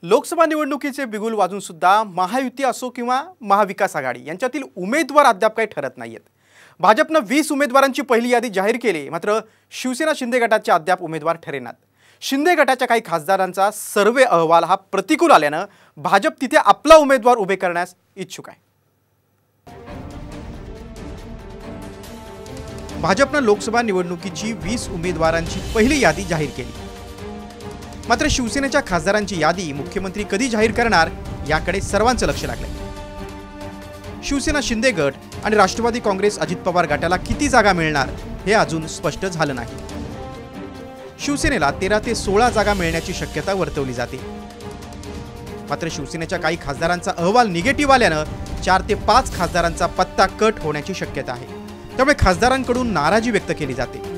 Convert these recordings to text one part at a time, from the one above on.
लोकसभा निवडणुकीचे बिगुल वाजून सुद्धा महायुती असो किंवा महाविकास आघाडी यांच्यातील उमेदवार अद्याप काही ठरत नाहीत। भाजपने 20 उमेदवारांची पहिली यादी जाहीर केली, मात्र शिवसेना शिंदे गटाचे अद्याप उमेदवार ठरेनात। शिंदे गटाच्या काही खासदारांचा सर्वे अहवाल हा प्रतिकूल आल्याने भाजप तिथे आपला उमेदवार उभे करण्यास इच्छुक आहे। भाजपने लोकसभा निवडणुकीची 20 उमेदवारांची पहिली यादी जाहीर केली, मात्र शिवसेनेच्या खासदारांची यादी मुख्यमंत्री कधी जाहीर करणार याकडे सर्वांचं लक्ष लागलंय। शिवसेना शिंदे गट आणि राष्ट्रवादी काँग्रेस अजित पवार गटाला किती जागा मिळणार हे अजून स्पष्ट झालं नाही। शिवसेनेला 13 ते 16 जागा मिळण्याची शक्यता वर्तवली जाते, मात्र शिवसेनेच्या काही खासदारांचा अहवाल निगेटिव्ह आल्याने 4 ते 5 खासदारांचा पत्ता कट होण्याची शक्यता आहे। त्यामुळे खासदारांकडून नाराजी व्यक्त केली जाते।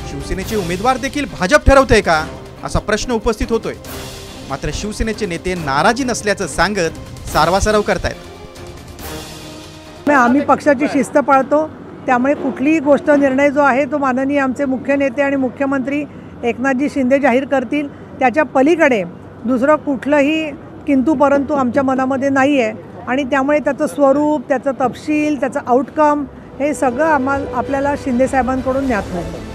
शिवसेनेचे उमेदवार देखील भाजप ठरवतंय का असा प्रश्न उपस्थित होतोय, मात्र शिवसेनेचे नेते नाराजी नसल्याचं सांगत सारवासारव करतायत। आम्ही पक्षाची शिस्त पाळतो, त्यामुळे कुठलीही गोष्ट निर्णय जो आहे तो माननीय आमचे मुख्य नेते आणि मुख्यमंत्री एकनाथजी शिंदे जाहीर करतील। त्याच्या पलीकडे दुसरं कुठलंही किंतु परंतु आमच्या मनामध्ये नाही आहे आणि त्यामुळे त्याचं स्वरूप, त्याचं तपशील, त्याचं आउटकम हे सगळं आपल्याला शिंदे साहेबांकडून ज्ञात होईल।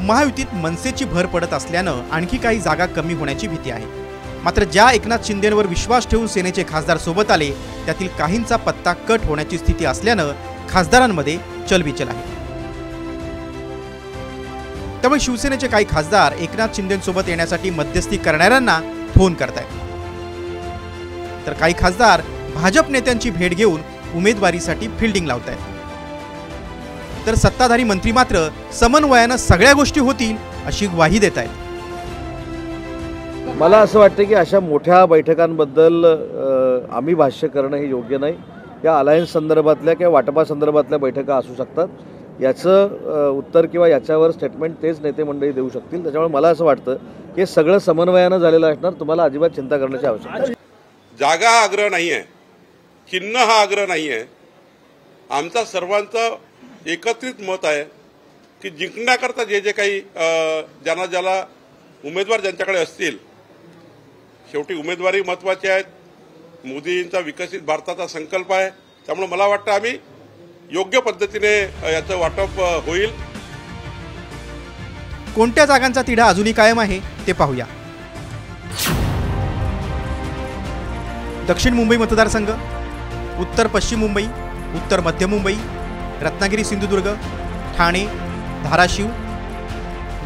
महायुतीत मनसेची भर पडत असल्यानं आणखी काही जागा कमी होण्याची भीती आहे। मात्र ज्या एकनाथ शिंदेंवर विश्वास ठेवून सेनेचे खासदार सोबत आले त्यातील काहींचा पत्ता कट होण्याची स्थिती असल्यानं खासदारांमध्ये चलबिचल आहे। त्यामुळे शिवसेनेचे काही खासदार एकनाथ शिंदेंसोबत येण्यासाठी मध्यस्थी करणाऱ्यांना फोन करतायत, तर काही खासदार भाजप नेत्यांची भेट घेऊन उमेदवारीसाठी फिल्डिंग लावतायत। तर सत्ताधारी मंत्री मात्र समन्वयाने सगळ्या गोष्टी होतील अशी ग्वाही देत आहेत। मला असं वाटतं की अशा मोठ्या बैठकांबद्दल आम्ही भाष्य करणं हे योग्य नाही। या अलायन्स संदर्भातल्या किंवा वाटपा संदर्भातल्या बैठका असू शकतात, याचं उत्तर किंवा याच्यावर स्टेटमेंट तेच नेते मंडळी देऊ शकतील। त्याच्यामुळे मला असं वाटतं की सगळं समन्वयानं झालेलं असणार, तुम्हाला अजिबात चिंता करण्याची आवश्यकता नाही। जागा आग्रह नाही आहे, चिन्ह हा आग्रह नाही आहे। आमचा सर्वांचा एकत्रित मत आहे की जिंकण्याकरता जे जे काही ज्याला उमेदवार ज्यांच्याकडे असतील, शेवटी उमेदवारी महत्त्वाची आहेत। मोदींचा विकसित भारताचा संकल्प आहे, त्यामुळे मला वाटतं आम्ही योग्य पद्धतीने याचं वाटप होईल। कोणत्या जागांचा तिढा अजूनही कायम आहे ते पाहूया। दक्षिण मुंबई मतदारसंघ, उत्तर पश्चिम मुंबई, उत्तर मध्य मुंबई, रत्नागिरी सिंधुदुर्ग, ठाणे, धाराशिव,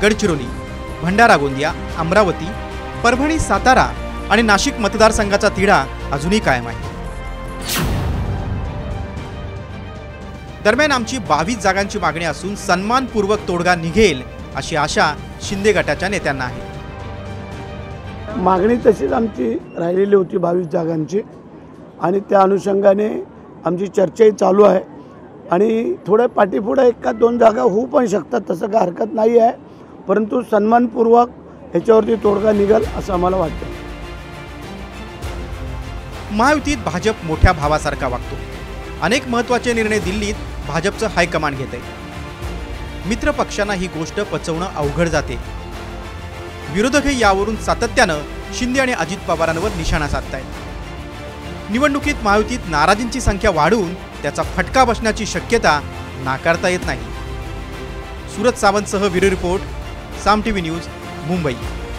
गडचिरोली, भंडारा गोंदिया, अमरावती, परभणी, सातारा आणि नाशिक मतदारसंघाचा तिढा अजूनही कायम आहे। दरम्यान आमची 22 जागांची मागणी असून सन्मानपूर्वक तोडगा निघेल अशी आशा शिंदे गटाच्या नेत्यांना आहे। मागणी तशीच आमची राहिलेली होती 22 जागांची आणि त्या अनुषंगाने आमची चर्चाही चालू आहे आणि थोडे पाठीपुढे 1 का 2 जागा होऊ पण शकतात, तसं काही हरकत नाही आहे, परंतु सन्मानपूर्वक ह्याच्यावरती तोडगा निघेल असं आम्हाला वाटतं। महायुतीत भाजप मोठ्या भावासारखा वागतो। अनेक महत्त्वाचे निर्णय दिल्लीत भाजपचं हायकमांड घेते। मित्र पक्षांना ही गोष्ट पचवणं अवघड जाते। विरोधकही यावरून सातत्यानं शिंदे आणि अजित पवारांवर निशाणा साधतायत। निवडणुकीत महायुतीत नाराजींची संख्या वाढून त्याचा फटका बसण्याची शक्यता नाकारता येत नाही। सूरज सावंतसह ब्युरो रिपोर्ट, साम टीव्ही न्यूज, मुंबई।